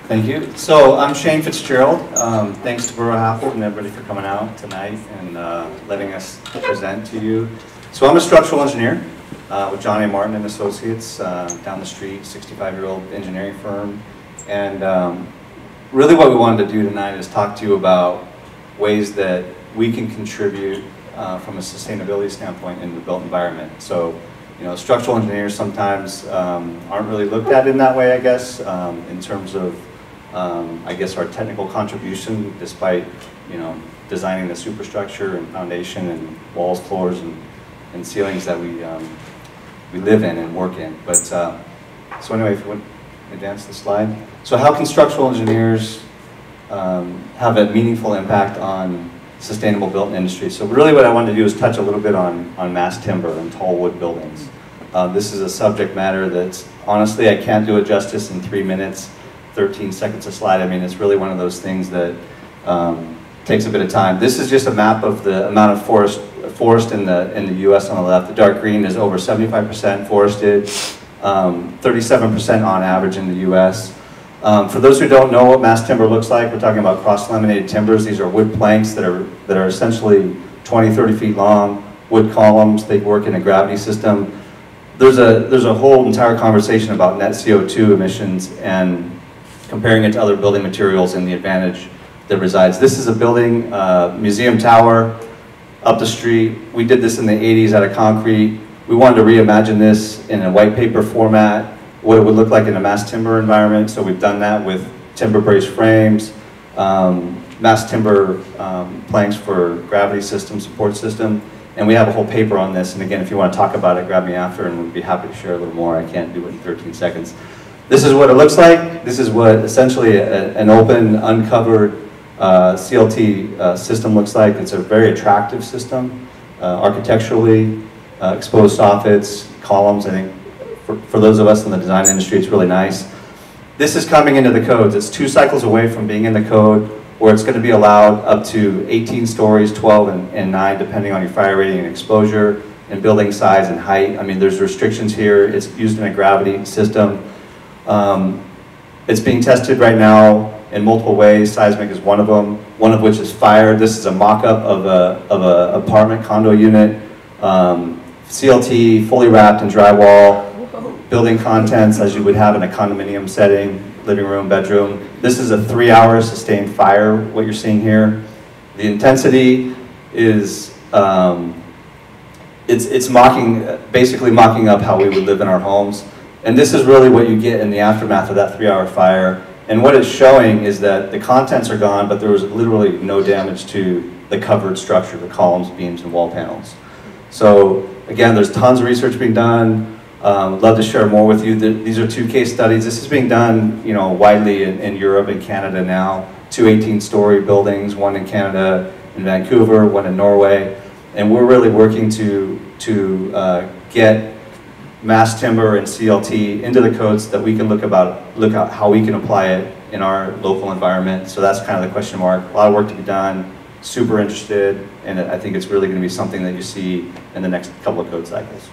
Thank you. So I'm Shane Fitzgerald. Thanks to Borough Halford and everybody for coming out tonight and letting us present to you. So I'm a structural engineer with John A. Martin and Associates down the street, 65-year-old engineering firm. And really what we wanted to do tonight is talk to you about ways that we can contribute from a sustainability standpoint in the built environment. So, you know, structural engineers sometimes aren't really looked at in that way, I guess, in terms of, I guess, our technical contribution, despite, you know, designing the superstructure and foundation and walls, floors, and ceilings that we live in and work in. But so anyway, if you would advance the slide. So how can structural engineers have a meaningful impact on sustainable built industry? So really what I wanted to do is touch a little bit on mass timber and tall wood buildings. This is a subject matter that's, honestly, I can't do it justice in 3 minutes, 13 seconds a slide. I mean, it's really one of those things that takes a bit of time. This is just a map of the amount of forest in the US on the left. The dark green is over 75% forested, 37% on average in the US. For those who don't know what mass timber looks like, we're talking about cross-laminated timbers. These are wood planks that are essentially 20, 30 feet long, wood columns. They work in a gravity system. There's a whole entire conversation about net CO2 emissions and comparing it to other building materials and the advantage that resides. This is a building, museum tower up the street. We did this in the 80s out of concrete. We wanted to reimagine this in a white paper format, what it would look like in a mass timber environment. So we've done that with timber brace frames, mass timber planks for gravity system, support system, and we have a whole paper on this. And again, if you want to talk about it, grab me after and we'd be happy to share a little more. I can't do it in 13 seconds. This is what it looks like. This is what essentially an open, uncovered CLT system looks like. It's a very attractive system, architecturally, exposed soffits, columns. I think for those of us in the design industry, it's really nice. This is coming into the codes. It's 2 cycles away from being in the code, where it's going to be allowed up to 18 stories, 12 and 9, depending on your fire rating and exposure, and building size and height. I mean, there's restrictions here. It's used in a gravity system. It's being tested right now in multiple ways. Seismic is one of them, one of which is fire. This is a mock-up of a apartment condo unit. CLT, fully wrapped in drywall, building contents as you would have in a condominium setting, living room, bedroom. This is a 3-hour sustained fire, what you're seeing here. The intensity is, it's basically mocking up how we would live in our homes. And this is really what you get in the aftermath of that 3-hour fire. And what it's showing is that the contents are gone, but there was literally no damage to the covered structure, the columns, beams, and wall panels. So again, there's tons of research being done. I'd love to share more with you. These are 2 case studies. This is being done, you know, widely in Europe and Canada now. 2 18-story buildings, one in Canada, in Vancouver, one in Norway. And we're really working to get mass timber and CLT into the codes so that we can look at how we can apply it in our local environment. So that's kind of the question mark. A lot of work to be done, super interested, and I think it's really going to be something that you see in the next couple of code cycles.